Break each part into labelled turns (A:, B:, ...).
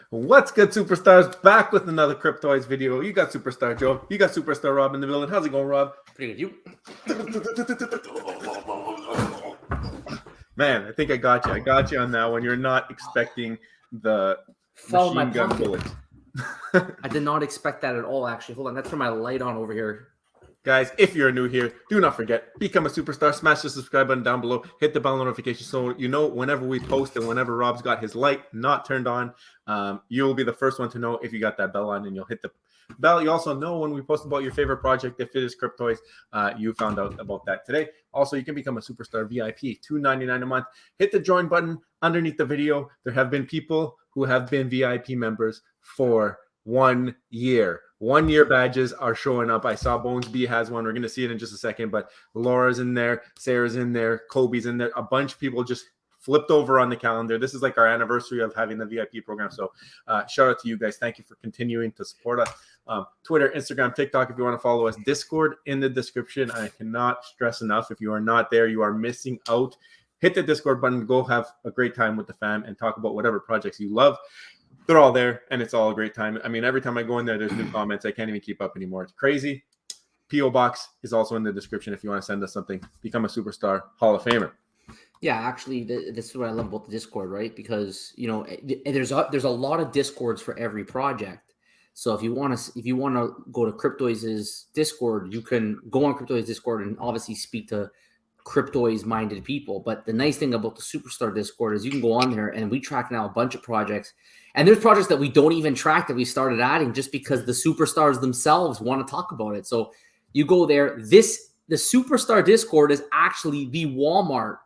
A: What's good, superstars? Back with another Cryptoys video. You got Superstar Joe. You got Superstar Rob in the building. How's it going, Rob?
B: Pretty good.
A: Man, I think I got you. I got you on that one. You're not expecting the
B: Follow my
A: machine gun
B: pocket.
A: bullets.
B: I did not expect that at all, actually. Hold on, let's turn my light on over here.
A: Guys, if you're new here, do not forget, become a superstar. Smash the subscribe button down below. Hit the bell notification so you know whenever we post and whenever Rob's got his light not turned on, you'll be the first one to know if you got that bell on, and you'll hit the bell. You also know when we post about your favorite project, if it is Cryptoys, you found out about that today. Also, you can become a superstar VIP, $2.99 a month. Hit the join button underneath the video. There have been people who have been VIP members for 1 year. 1 year badges are showing up. I saw Bones B has one. We're going to see it in just a second, but Laura's in there, Sarah's in there, Kobe's in there. A bunch of people just flipped over on the calendar. This is like our anniversary of having the VIP program. So shout out to you guys. Thank you for continuing to support us. Twitter, Instagram, TikTok, if you want to follow us. Discord in the description. I cannot stress enough. If you are not there, you are missing out. Hit the Discord button. Go have a great time with the fam and talk about whatever projects you love. They're all there, and it's all a great time. I mean, every time I go in there, there's new comments. I can't even keep up anymore. It's crazy. P.O. Box is also in the description if you want to send us something. Become a superstar Hall of Famer.
B: Yeah, actually, this is what I love about the Discord, right? Because there's a lot of Discords for every project. So if you want to go to Cryptoys' Discord, you can go on Cryptoys' Discord and obviously speak to Cryptoys-minded people. But the nice thing about the Superstar Discord is you can go on there, and we track now a bunch of projects. And there's projects that we don't even track that we started adding just because the superstars themselves want to talk about it. So you go there. The Superstar Discord is actually the Walmart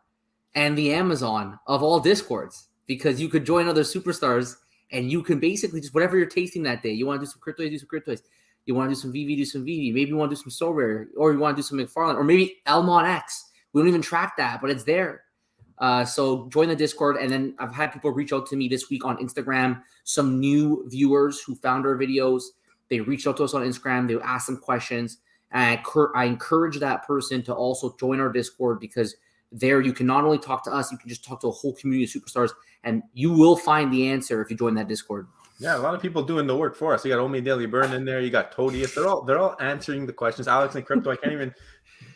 B: and the Amazon of all Discords, because you could join other superstars and you can basically just whatever you're tasting that day. You want to do some Cryptoys, do some Cryptoys. You want to do some VV, do some VV. Maybe you want to do some So Rare, or you want to do some McFarlane, or maybe Elmont X. We don't even track that, but it's there. So join the Discord. And then I've had people reach out to me this week on Instagram, some new viewers who found our videos. They reached out to us on Instagram. They asked some questions. And I encourage that person to also join our Discord, because there you can not only talk to us, you can just talk to a whole community of superstars, and you will find the answer if you join that Discord.
A: Yeah, a lot of people doing the work for us. You got Omi Daily Burn in there. You got Todius. They're all answering the questions. Alex and Crypto, I can't even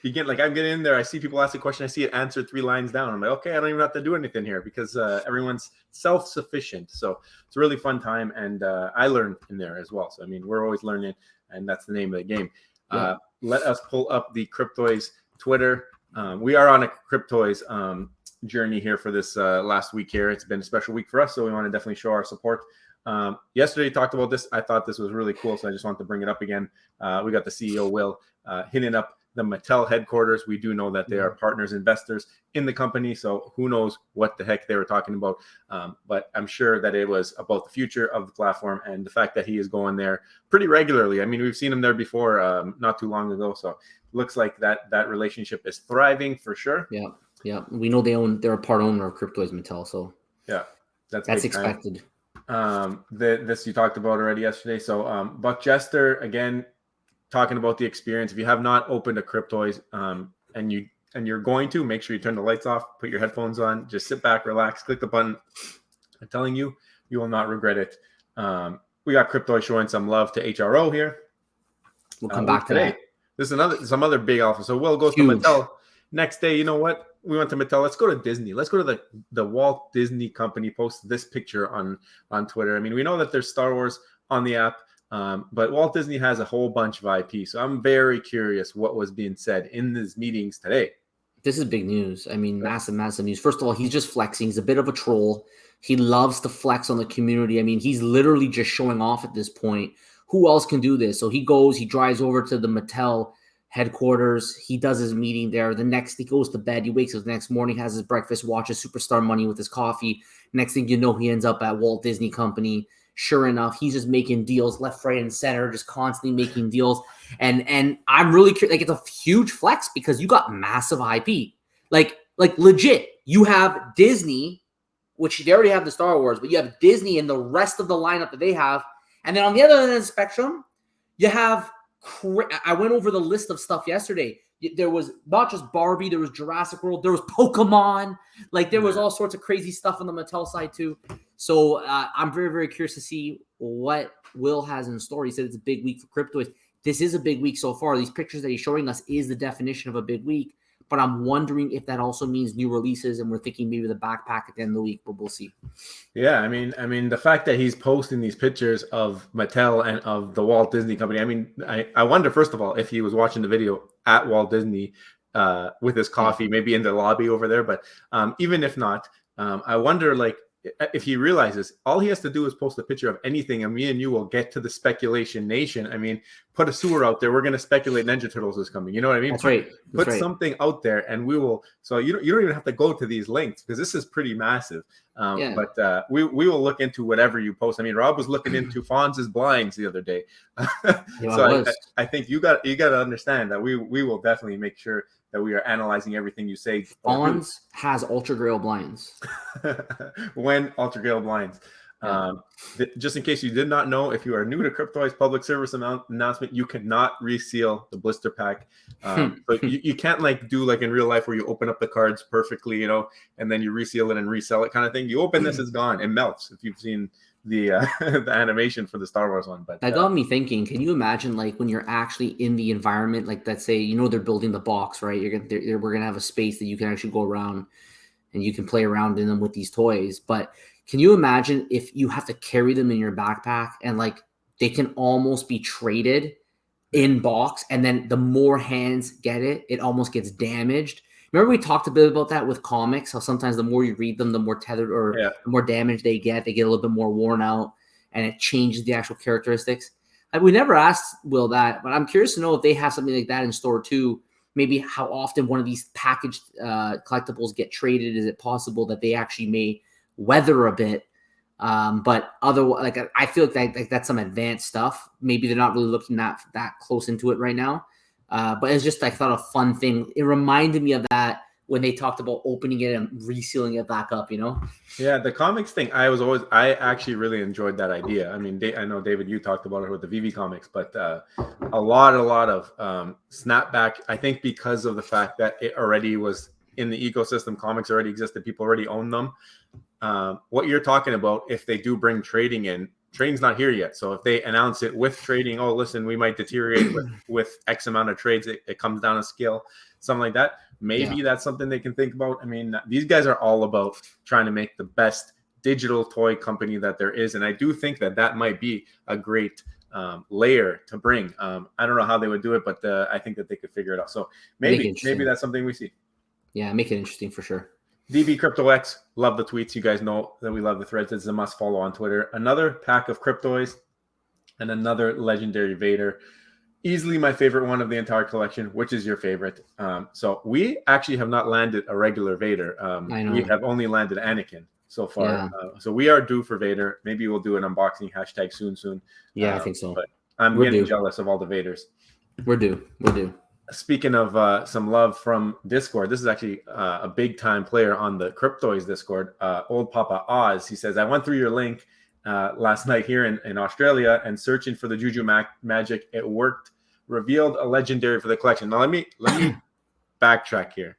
A: begin. Like, I'm getting in there. I see people ask a question. I see it answered 3 lines down. I'm like, okay, I don't even have to do anything here, because everyone's self-sufficient. So it's a really fun time, and I learn in there as well. So, I mean, we're always learning, and that's the name of the game. Yeah. Let us pull up the Cryptoys Twitter. We are on a Cryptoys journey here for this last week here. It's been a special week for us, so we want to definitely show our support. Yesterday talked about this. I thought this was really cool, so I just wanted to bring it up again. We got the CEO Will hitting up the Mattel headquarters. We do know that they are partners, investors in the company, so who knows what the heck they were talking about. But I'm sure that it was about the future of the platform and the fact that he is going there pretty regularly. I mean, we've seen him there before, not too long ago, so looks like that relationship is thriving for sure.
B: Yeah. We know they're a part owner of Cryptoys Mattel, so
A: yeah, that's
B: expected.
A: This you talked about already yesterday. So Buck Jester again talking about the experience. If you have not opened a Cryptoys and you're going to, make sure you turn the lights off, put your headphones on, just sit back, relax, click the button. I'm telling you, you will not regret it. We got Cryptoys showing some love to HRO here.
B: We'll come back
A: today.
B: To that.
A: This is some other big alpha. So Will goes to Mattel. Next day, you know what? We went to Mattel. Let's go to Disney. Let's go to the Walt Disney Company. Post this picture on Twitter. I mean, we know that there's Star Wars on the app, but Walt Disney has a whole bunch of IP. So I'm very curious what was being said in these meetings today.
B: This is big news. I mean, massive news. First of all, he's just flexing. He's a bit of a troll. He loves to flex on the community. I mean, he's literally just showing off at this point. Who else can do this? So he drives over to the Mattel headquarters. He does his meeting there. He goes to bed. He wakes up the next morning, has his breakfast, watches Superstar Money with his coffee. Next thing you know, he ends up at Walt Disney Company. Sure enough, he's just making deals left, right, and center, just constantly making deals. And I'm really curious. Like, it's a huge flex because you got massive IP. Like legit. You have Disney, which they already have the Star Wars, but you have Disney and the rest of the lineup that they have. And then on the other end of the spectrum, you have, I went over the list of stuff yesterday. there was not just Barbie, there was Jurassic World, there was Pokemon, like there was all sorts of crazy stuff on the Mattel side too. So I'm very, very curious to see what Will has in store. He said it's a big week for Cryptoys. This is a big week so far. These pictures that he's showing us is the definition of a big week. But I'm wondering if that also means new releases, and we're thinking maybe the backpack at the end of the week, but we'll see.
A: Yeah, I mean, the fact that he's posting these pictures of Mattel and of the Walt Disney Company. I mean, I wonder, first of all, if he was watching the video at Walt Disney with his coffee, maybe in the lobby over there. But even if not, I wonder, like, if he realizes all he has to do is post a picture of anything, and me and you will get to the speculation nation. I mean, put a sewer out there. We're going to speculate Ninja Turtles is coming. You know what I mean?
B: That's right.
A: Put something out there, and we will. So you don't even have to go to these links, because this is pretty massive. But we will look into whatever you post. I mean, Rob was looking into Fonz's blinds the other day. I think you got to understand that we will definitely make sure that we are analyzing everything you say.
B: Fonz has Ultra Grail blinds.
A: When Ultra Grail blinds. Just in case you did not know, if you are new to Cryptoys public service announcement, you cannot reseal the blister pack. But you can't like do like in real life where you open up the cards perfectly, you know, and then you reseal it and resell it kind of thing. You open this, it's gone. It melts. If you've seen the the animation for the Star Wars one. But
B: that got me thinking, can you imagine like when you're actually in the environment, like let's say, you know, they're building the box, right? We're gonna have a space that you can actually go around and you can play around in them with these toys. But can you imagine if you have to carry them in your backpack and like they can almost be traded in box, and then the more hands get it, it almost gets damaged? Remember we talked a bit about that with comics, how sometimes the more you read them, the more tethered or the more damage they get a little bit more worn out, and it changes the actual characteristics. Like, we never asked Will that, but I'm curious to know if they have something like that in store too. Maybe how often one of these packaged collectibles get traded. Is it possible that they actually may weather a bit? But otherwise, like I feel like that's some advanced stuff. Maybe they're not really looking that close into it right now. But it's just, I thought, a fun thing. It reminded me of that when they talked about opening it and resealing it back up, you know? Yeah,
A: the comics thing, I actually really enjoyed that idea. I mean, I know, David, you talked about it with the VV comics, but a lot of snapback, I think, because of the fact that it already was in the ecosystem, comics already existed, people already own them. What you're talking about, if they do bring trading in, trading's not here yet. So if they announce it with trading, oh, listen, we might deteriorate with X amount of trades, it comes down a scale, something like that. Maybe that's something they can think about. I mean, these guys are all about trying to make the best digital toy company that there is. And I do think that might be a great layer to bring. I don't know how they would do it, but I think that they could figure it out. So maybe that's something we see.
B: Yeah, make it interesting for sure.
A: DB CryptoX, love the tweets. You guys know that we love the threads. It's a must follow on Twitter. Another pack of Cryptoys and another legendary Vader. Easily my favorite one of the entire collection. Which is your favorite? So we actually have not landed a regular Vader.
B: I know.
A: We have only landed Anakin so far. Yeah. So we are due for Vader. Maybe we'll do an unboxing hashtag soon.
B: Yeah, I think so.
A: But I'm getting jealous of all the Vaders.
B: We're due.
A: Speaking of some love from Discord, this is actually a big time player on the Cryptoys Discord, Old Papa Oz. He says, I went through your link last night here in Australia and searching for the Juju Magic. It worked. Revealed a legendary for the collection. Now let me backtrack here.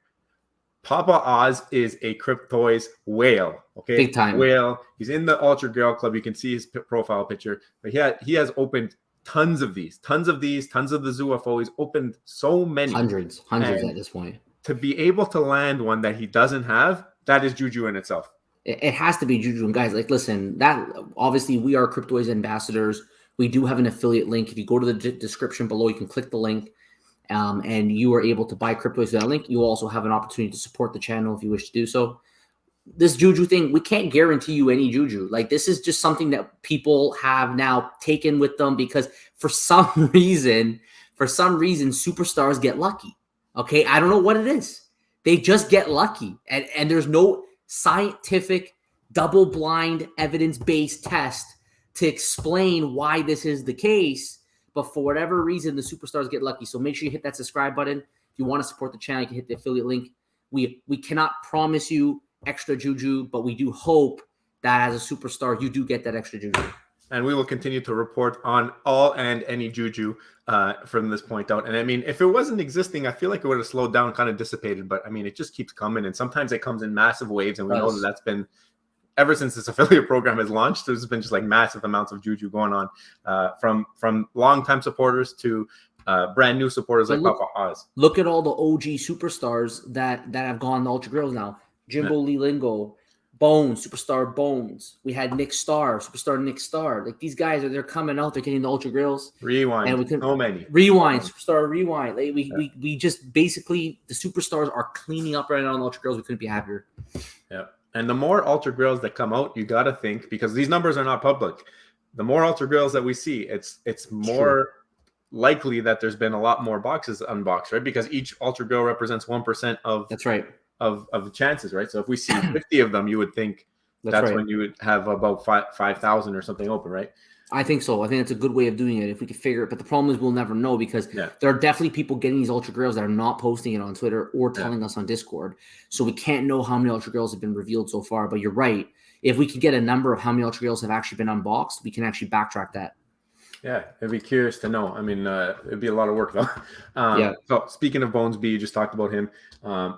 A: Papa Oz is a Cryptoys whale. Okay,
B: big time
A: whale. He's in the Ultra Grail Club. You can see his profile picture. But he has opened tons of the ZUFO. He's opened so many, hundreds
B: at this point.
A: To be able to land one that he doesn't have, that is Juju in itself.
B: It has to be Juju. And guys, like, listen, that obviously we are Cryptoys ambassadors. We do have an affiliate link. If you go to the description below, you can click the link, and you are able to buy Cryptoys with that link. You also have an opportunity to support the channel if you wish to do so. This Juju thing, we can't guarantee you any Juju. Like, this is just something that people have now taken with them because for some reason, superstars get lucky. Okay, I don't know what it is. They just get lucky, and there's no scientific, double-blind, evidence-based test to explain why this is the case, but for whatever reason, the superstars get lucky. So make sure you hit that subscribe button. If you want to support the channel, you can hit the affiliate link. We cannot promise you extra Juju, but we do hope that as a superstar, you do get that extra Juju.
A: And we will continue to report on all and any juju from this point out. And I mean, if it wasn't existing, I feel like it would have slowed down, kind of dissipated. But I mean, it just keeps coming, and sometimes it comes in massive waves. And we know that that's been ever since this affiliate program has launched. There's been just like massive amounts of juju going on from longtime supporters to brand new supporters like Papa Oz.
B: Look at all the OG superstars that have gone to Ultra Girls now. Jimbo Lee Lingo, Bones, Superstar Bones. We had Nick Starr, Superstar Nick Starr. Like these guys they're coming out. They're getting the Ultra Grills.
A: Rewind. And we can, so many.
B: Rewind, Superstar Rewind. Like we just basically the superstars are cleaning up right now on the Ultra Grills. We couldn't be happier.
A: Yeah. And the more Ultra Grills that come out, you got to think, because these numbers are not public. The more Ultra Grills that we see, it's more likely that there's been a lot more boxes unboxed, right? Because each Ultra Grill represents 1% of
B: that's right.
A: Of the chances, right? So if we see 50 of them, you would think that's right. When you would have about 5,000 or something open, right?
B: I think so. I think it's a good way of doing it if we could figure it. But the problem is we'll never know because there are definitely people getting these Ultra Grills that are not posting it on Twitter or telling us on Discord. So we can't know how many Ultra Grills have been revealed so far. But you're right. If we could get a number of how many Ultra Grills have actually been unboxed, we can actually backtrack that.
A: Yeah, it'd be curious to know. I mean, it'd be a lot of work though. So speaking of Bones B, you just talked about him.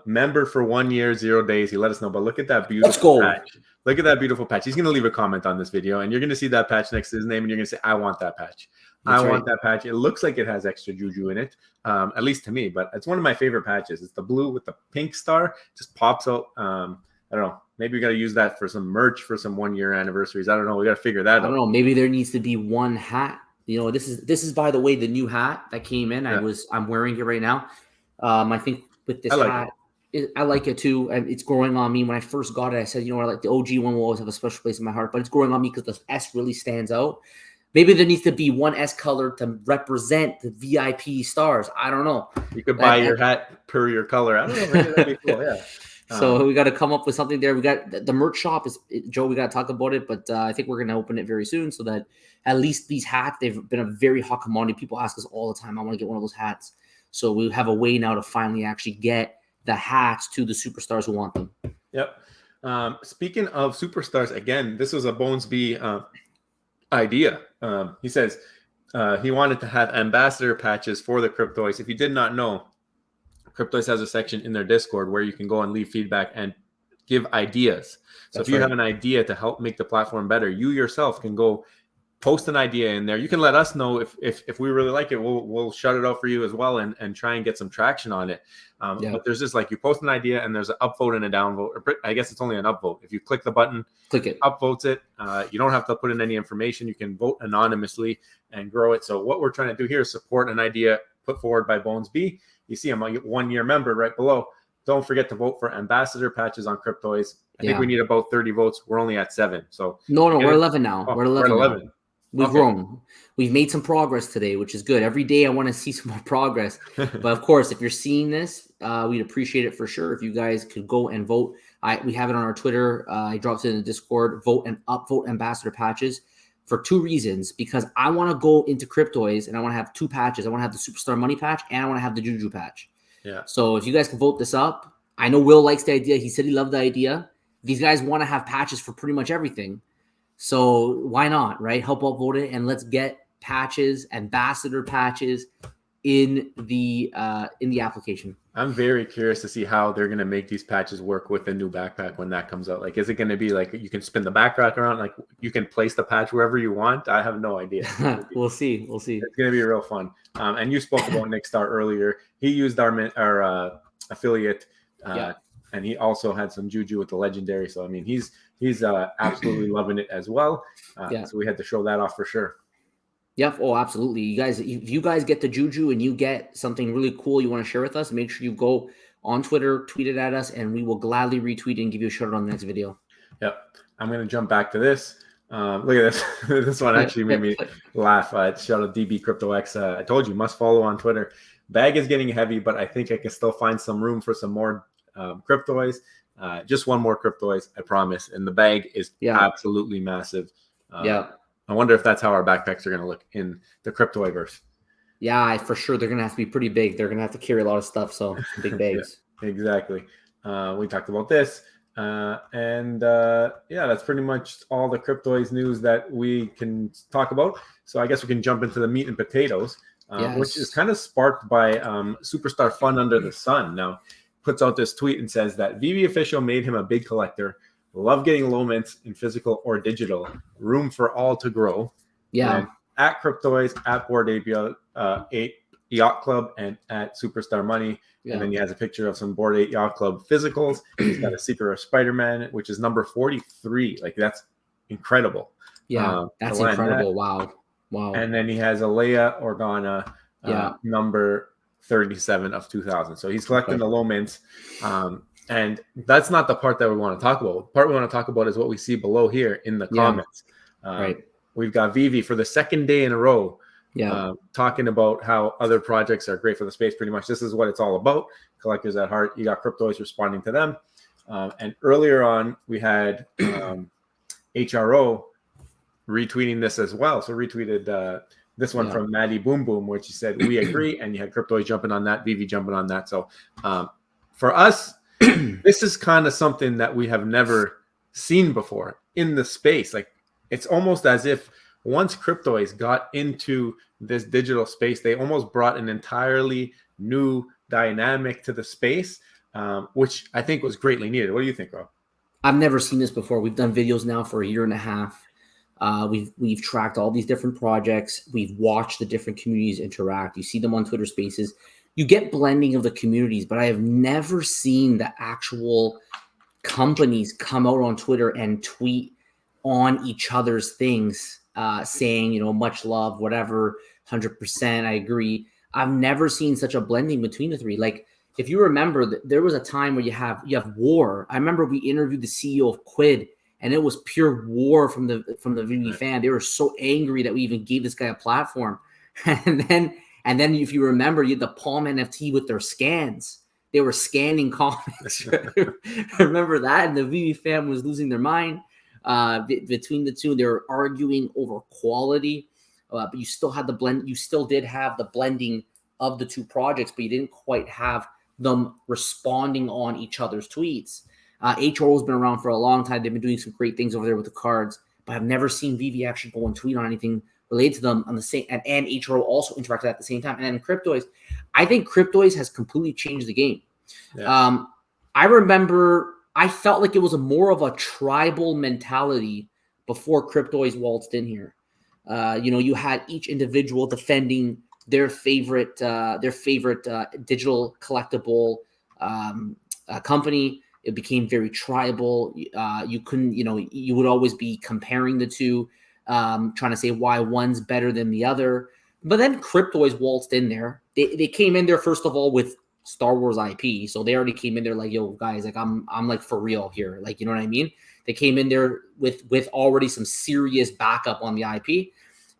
A: Member for 1 year, 0 days. He let us know, but look at that beautiful patch. Look at that beautiful patch. He's going to leave a comment on this video, and you're going to see that patch next to his name, and you're going to say, I want that patch. I want that patch. It looks like it has extra juju in it, at least to me, but it's one of my favorite patches. It's the blue with the pink star. It just pops out. I don't know. Maybe we got to use that for some merch for some 1 year anniversaries. I don't know. We got to figure that out.
B: I don't know. Maybe there needs to be one hat. You know, this is by the way the new hat that came in. I'm wearing it right now. I think with this hat, I like it too, and it's growing on me. When I first got it, I said, you know what, like the OG one will always have a special place in my heart, but it's growing on me because the S really stands out. Maybe there needs to be one S color to represent the VIP stars. I don't know.
A: You could buy your hat per your color. I don't know. Maybe that'd be cool. Yeah.
B: So we got to come up with something there. We got the merch shop Joe. We got to talk about it, but I think we're going to open it very soon so that at least these hats, they've been a very hot commodity. People ask us all the time, I want to get one of those hats. So we have a way now to finally actually get the hats to the superstars who want them.
A: Yep. Speaking of superstars, again, this was a Bones B idea. He says he wanted to have ambassador patches for the Cryptoys. If you did not know, Cryptoys has a section in their Discord where you can go and leave feedback and give ideas. So if you have an idea to help make the platform better, you yourself can go post an idea in there. You can let us know if we really like it. We'll shut it out for you as well and try and get some traction on it. But there's just like you post an idea and there's an upvote and a downvote. I guess it's only an upvote. If you click the button,
B: click it,
A: upvotes it. You don't have to put in any information. You can vote anonymously and grow it. So what we're trying to do here is support an idea put forward by Bones B. You see I'm a 1 year member right below. Don't forget to vote for ambassador patches on Cryptoys. I think we need about 30 votes. We're only at 7. So
B: we're 11 now.
A: Oh,
B: we're 11.
A: Now.
B: We've grown. We've made some progress today, which is good. Every day I want to see some more progress. But of course, if you're seeing this, we'd appreciate it for sure. If you guys could go and vote. We have it on our Twitter. I dropped it in the Discord. Vote and upvote ambassador patches for 2 reasons. Because I want to go into Cryptoys and I want to have 2 patches. I want to have the Superstar Money patch and I want to have the Juju patch. Yeah. So if you guys can vote this up, I know Will likes the idea. He said he loved the idea. These guys want to have patches for pretty much everything. So why not, right? Help upvote it and let's get patches, ambassador patches in the application.
A: I'm very curious to see how they're going to make these patches work with the new backpack when that comes out. Like, is it going to be like you can spin the backpack around, like you can place the patch wherever you want? I have no idea.
B: We'll see.
A: It's going to be real fun. And you spoke about Nick Star earlier. He used our affiliate, and he also had some juju with the legendary. So I mean, he's absolutely loving it as well. So we had to show that off for sure.
B: Yep. Oh, absolutely. You guys, if you guys get the juju and you get something really cool you want to share with us, make sure you go on Twitter, tweet it at us, and we will gladly retweet it and give you a shout out on the next video.
A: Yep. I'm going to jump back to this. Look at this. This one actually made me laugh. Shout out DB Crypto X. I told you, must follow on Twitter. Bag is getting heavy, but I think I can still find some room for some more Cryptoys. Just one more Cryptoys, I promise. And the bag is absolutely massive. I wonder if that's how our backpacks are going to look in the Cryptoiverse.
B: Yeah, for sure. They're going to have to be pretty big. They're going to have to carry a lot of stuff. So big bags.
A: Exactly. We talked about this. Yeah, that's pretty much all the Cryptoys news that we can talk about. So I guess we can jump into the meat and potatoes, which is
B: Yes.
A: kind of sparked by Superstar Fun Under the Sun. Now, puts out this tweet and says that VV Official made him a big collector. Love getting low mints in physical or digital. Room for all to grow.
B: Yeah.
A: And at Cryptoys, at Board Ape Yacht Club, and at Superstar Money.
B: Yeah.
A: And then he has a picture of some Board 8 Yacht Club physicals. He's got a Secret of Spider-Man, which is number 43. Like, that's incredible.
B: Yeah, that's incredible. Wow.
A: And then he has a Leia Organa, number 37 of 2000. So he's collecting the low mints. And that's not the part that we want to talk about. The part we want to talk about is what we see below here in the comments.
B: Right.
A: We've got Vivi for the second day in a row. Talking about how other projects are great for the space. Pretty much this is what it's all about. Collectors at heart. You got Cryptoys responding to them. And earlier on, we had HRO retweeting this as well. So retweeted this one from Maddie Boom Boom, which he said, we agree. And you had Cryptoys jumping on that, Vivi jumping on that. So for us, this is kind of something that we have never seen before in the space. Like, it's almost as if once Cryptoys got into this digital space, they almost brought an entirely new dynamic to the space, which I think was greatly needed. What do you think, Rob?
B: I've never seen this before. We've done videos now for a year and a half. We've tracked all these different projects. We've watched the different communities interact. You see them on Twitter Spaces. You get blending of the communities, but I have never seen the actual companies come out on Twitter and tweet on each other's things, saying, much love, whatever, 100%, I agree. I've never seen such a blending between the three. Like, if you remember, there was a time where you have war. I remember we interviewed the CEO of Quid, and it was pure war from the VV fan. They were so angry that we even gave this guy a platform. And then if you remember, you had the Palm NFT with their scans. They were scanning comments. Remember that? And the VV fan was losing their mind. Between the two, they were arguing over quality, but you still had the blend. You still did have the blending of the two projects, but you didn't quite have them responding on each other's tweets. HRO has been around for a long time. They've been doing some great things over there with the cards, but I've never seen VV actually go and tweet on anything related to them on the same. And HRO also interacted at the same time. And then Cryptoys, I think Cryptoys has completely changed the game. Yeah. I remember. I felt like it was more of a tribal mentality before Cryptoys waltzed in here. You had each individual defending their favorite digital collectible company. It became very tribal. You couldn't, you would always be comparing the two, trying to say why one's better than the other. But then Cryptoys waltzed in there. They came in there, first of all, with Star Wars IP. So they already came in there like, yo, guys, like I'm like for real here. Like, you know what I mean? They came in there with already some serious backup on the IP.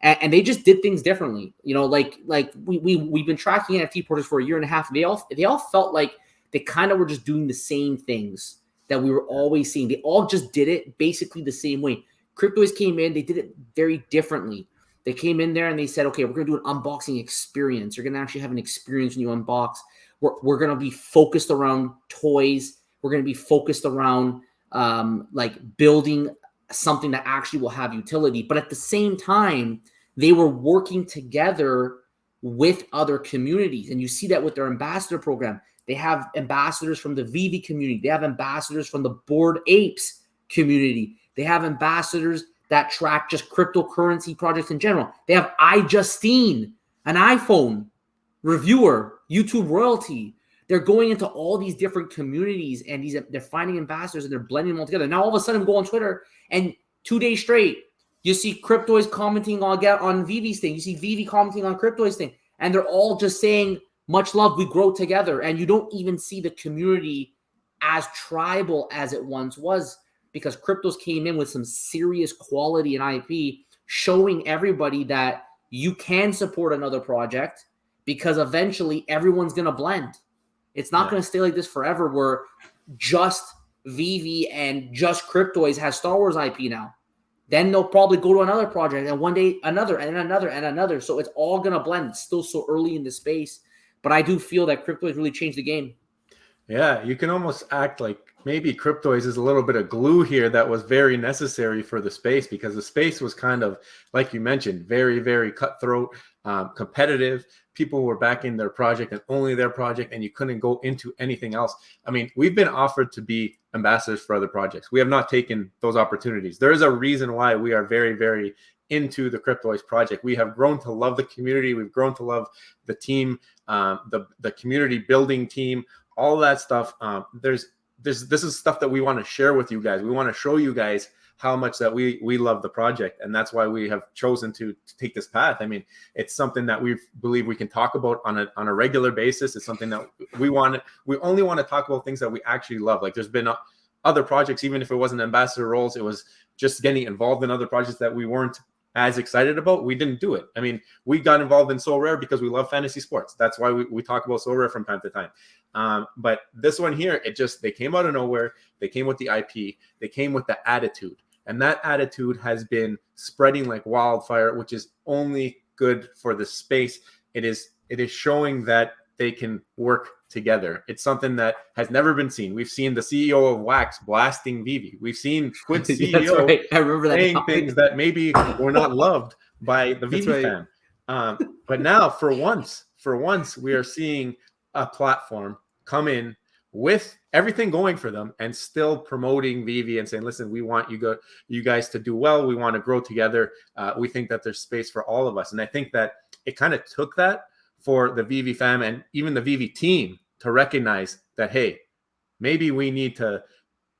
B: And they just did things differently. Like we've been tracking NFT projects for a year and a half. They all felt like they kind of were just doing the same things that we were always seeing. They all just did it basically the same way. Cryptoys came in, they did it very differently. They came in there and they said, okay, we're going to do an unboxing experience. You're going to actually have an experience when you unbox. We're going to be focused around toys. We're going to be focused around like building something that actually will have utility. But at the same time, they were working together with other communities. And you see that with their ambassador program. They have ambassadors from the VV community. They have ambassadors from the Bored Apes community. They have ambassadors that track just cryptocurrency projects in general. They have iJustine, an iPhone reviewer, YouTube royalty. They're going into all these different communities and they're finding ambassadors and they're blending them all together. Now all of a sudden go on Twitter and 2 days straight, you see Cryptoys commenting on VV's thing. You see VV commenting on Cryptoys thing. And they're all just saying, much love, we grow together. And you don't even see the community as tribal as it once was, because Cryptos came in with some serious quality and IP, showing everybody that you can support another project, because eventually everyone's going to blend. It's not going to stay like this forever where just VV and just Cryptoys has Star Wars IP now. Then they'll probably go to another project and one day another and another and another. So it's all going to blend. It's still so early in the space. But I do feel that Cryptoys really changed the game.
A: Yeah, you can almost act like maybe Cryptoys is a little bit of glue here that was very necessary for the space, because the space was kind of, like you mentioned, very, very cutthroat, competitive. People were backing their project and only their project, and you couldn't go into anything else. I mean, we've been offered to be ambassadors for other projects. We have not taken those opportunities. There is a reason why we are very, very into the Cryptoys project. We have grown to love the community. We've grown to love the team, the community building team, all that stuff. This is stuff that we want to share with you guys. We want to show you guys how much that we love the project, and that's why we have chosen to take this path. I mean, it's something that we believe we can talk about on a regular basis. It's something that we only want to talk about things that we actually love. Like, there's been other projects, even if it wasn't ambassador roles, it was just getting involved in other projects that we weren't as excited about. We didn't do it. I mean, we got involved in So Rare because we love fantasy sports. That's why we talk about So Rare from time to time. But this one here, they came out of nowhere. They came with the IP. They came with the attitude. And that attitude has been spreading like wildfire, which is only good for the space. It is showing that they can work together. It's something that has never been seen. We've seen the CEO of Wax blasting Vivi. We've seen Squid's CEO
B: right. I remember that
A: saying things that maybe were not loved by the Vivi fan. But now, for once, we are seeing a platform come in with everything going for them and still promoting Vivi and saying, listen, we want you guys to do well. We want to grow together. We think that there's space for all of us. And I think that it kind of took that for the Vivi fam and even the Vivi team to recognize that, hey, maybe we need to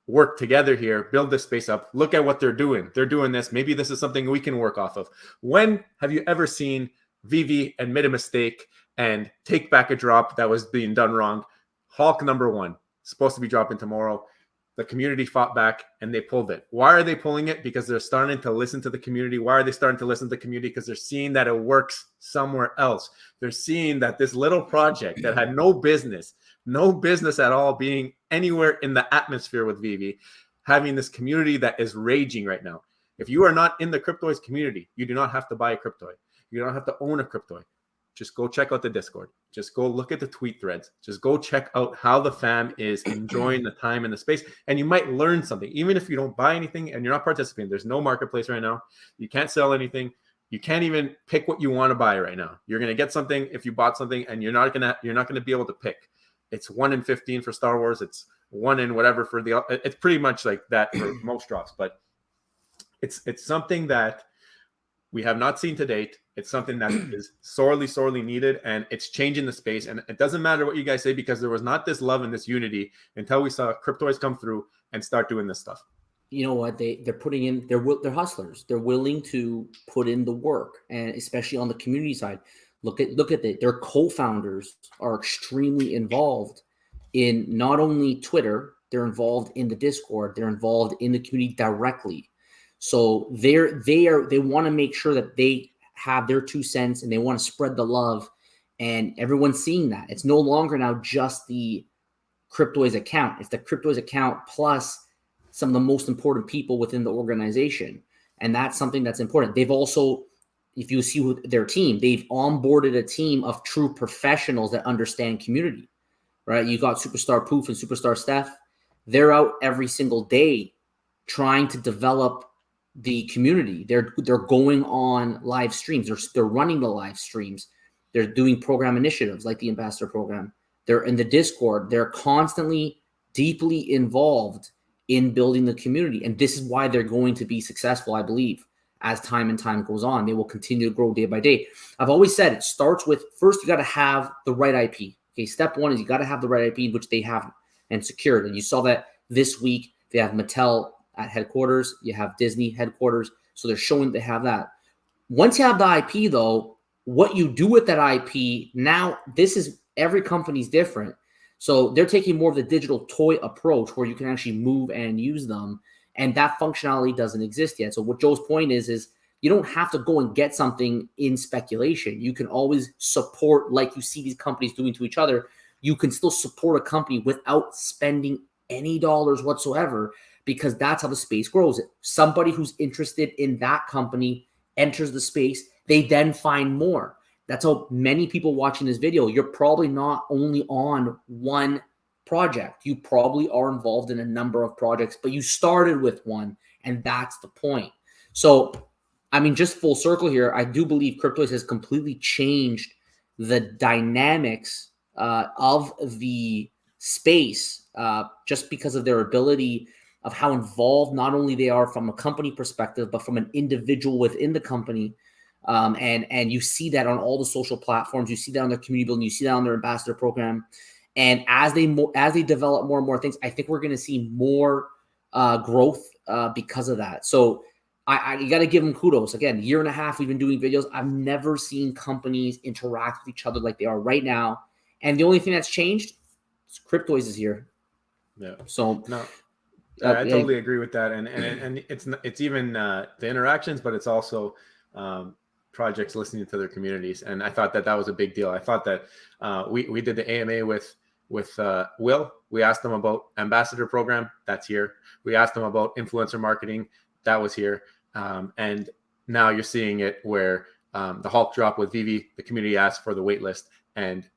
A: work together here, build this space up. Look at what they're doing. They're doing this. Maybe this is something we can work off of. When have you ever seen Vivi admit a mistake and take back a drop that was being done wrong? Hulk #1, supposed to be dropping tomorrow. The community fought back and they pulled it. Why are they pulling it? Because they're starting to listen to the community. Why are they starting to listen to the community? Because they're seeing that it works somewhere else. They're seeing that this little project that had no business at all being anywhere in the atmosphere with Vivi, having this community that is raging right now. If you are not in the Cryptoys community, you do not have to buy a Cryptoy. You don't have to own a Cryptoy. Just go check out the Discord. Just go look at the tweet threads. Just go check out how the fam is enjoying the time in the space. And you might learn something. Even if you don't buy anything and you're not participating, there's no marketplace right now. You can't sell anything. You can't even pick what you want to buy right now. You're going to get something if you bought something, and you're not going to be able to pick. It's 1 in 15 for Star Wars. It's 1 in whatever for it's pretty much like that for most drops. But it's something that we have not seen to date. It's something that is sorely, sorely needed, and it's changing the space. And it doesn't matter what you guys say, because there was not this love and this unity until we saw Cryptoys come through and start doing this stuff.
B: You know what? They're putting in. They're hustlers. They're willing to put in the work, and especially on the community side. Look at it. Their co-founders are extremely involved in not only Twitter. They're involved in the Discord. They're involved in the community directly. So they want to make sure that they have their 2 cents, and they want to spread the love, and everyone's seeing that. It's no longer now just the Cryptoys account. It's the Cryptoys account plus some of the most important people within the organization. And that's something that's important. They've also, if you see their team, they've onboarded a team of true professionals that understand community, right? You got Superstar Poof and Superstar Steph. They're out every single day trying to develop the community. They're going on live streams. They're running the live streams. They're doing program initiatives like the Ambassador program. They're in the Discord. They're constantly deeply involved in building the community. And this is why they're going to be successful, I believe, as time goes on. They will continue to grow day by day. I've always said it starts with, first, you got to have the right IP. Okay, step 1 is you got to have the right IP, which they have and secured. And you saw that this week. They have Mattel at headquarters, you have Disney headquarters. So they're showing they have that. Once you have the IP, though, what you do with that IP, now this is, every company's different. So they're taking more of the digital toy approach where you can actually move and use them. And that functionality doesn't exist yet. So what Joe's point is you don't have to go and get something in speculation. You can always support, like you see these companies doing to each other. You can still support a company without spending any dollars whatsoever, because that's how the space grows. Somebody who's interested in that company enters the space. They then find more. That's how many people watching this video, you're probably not only on one project. You probably are involved in a number of projects, but you started with one, and that's the point. So, I mean, just full circle here, I do believe Cryptoys has completely changed the dynamics of the space just because of their ability of how involved not only they are from a company perspective, but from an individual within the company. And you see that on all the social platforms, you see that on their community building, you see that on their ambassador program. And as they develop more and more things, I think we're going to see more growth because of that. So you got to give them kudos. Again, 1.5 years we've been doing videos. I've never seen companies interact with each other like they are right now. And the only thing that's changed is Cryptoys is here.
A: Yeah.
B: So
A: no, I totally agree with that. And it's even the interactions, but it's also projects listening to their communities. And I thought that was a big deal. I thought that we did the AMA with Will. We asked them about ambassador program. That's here. We asked them about influencer marketing. That was here. And now you're seeing it where the Hulk drop with Vivi, the community asked for the wait list and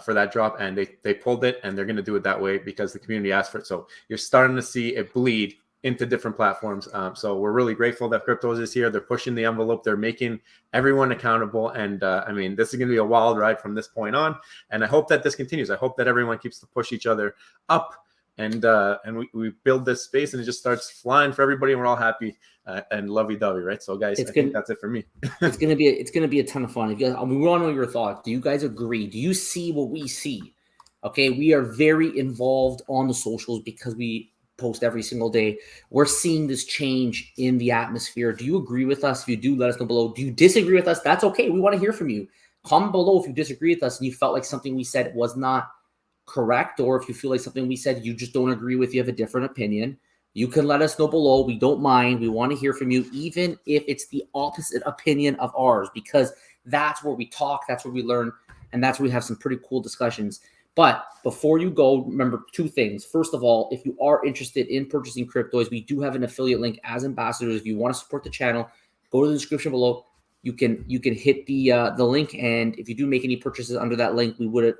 A: for that drop, and they pulled it, and they're going to do it that way because the community asked for it. So you're starting to see it bleed into different platforms. So we're really grateful that Cryptos is here. They're pushing the envelope. They're making everyone accountable. And I mean, this is going to be a wild ride from this point on. And I hope that this continues. I hope that everyone keeps to push each other up. And we build this space, and it just starts flying for everybody, and we're all happy and lovey-dovey, right? So, guys, I think that's it for me.
B: it's gonna be a ton of fun. If you guys, we want to know your thoughts. Do you guys agree? Do you see what we see? Okay, we are very involved on the socials because we post every single day. We're seeing this change in the atmosphere. Do you agree with us? If you do, let us know below. Do you disagree with us? That's okay. We want to hear from you. Comment below if you disagree with us and you felt like something we said was not correct, or if you feel like something we said you just don't agree with, you have a different opinion, you can let us know below. We don't mind. We want to hear from you, even if it's the opposite opinion of ours, because that's where we talk, that's where we learn, and that's where we have some pretty cool discussions. But before you go, remember 2 things. First of all, if you are interested in purchasing Cryptoys, we do have an affiliate link as ambassadors. If you want to support the channel, go to the description below. You can hit the link, and if you do make any purchases under that link, we would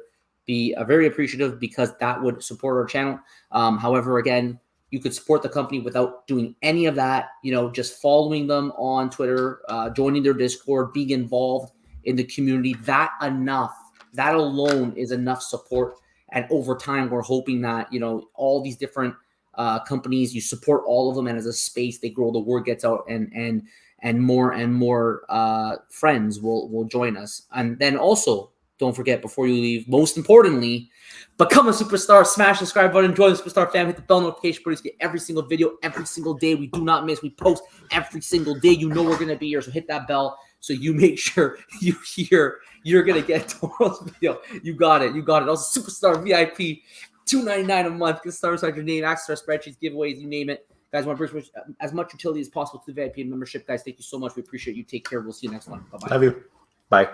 B: be very appreciative because that would support our channel. However, again, you could support the company without doing any of that, just following them on Twitter, joining their Discord, being involved in the community. That alone is enough support. And over time, we're hoping that, all these different companies, you support all of them, and as a space, they grow, the word gets out, and more friends will join us. And then also, don't forget, before you leave, most importantly, become a superstar. Smash the subscribe button. Join the superstar family. Hit the bell notification button to get every single video every single day. We do not miss. We post every single day. We're going to be here, so hit that bell so you make sure you're going to get tomorrow's video. You got it. Also, superstar VIP, $2.99 a month. Get started with your name, access to our spreadsheets, giveaways, you name it. Guys, want to bring as much utility as possible to the VIP membership. Guys, thank you so much. We appreciate you. Take care. We'll see you next one. Bye-bye.
A: Love you. Bye.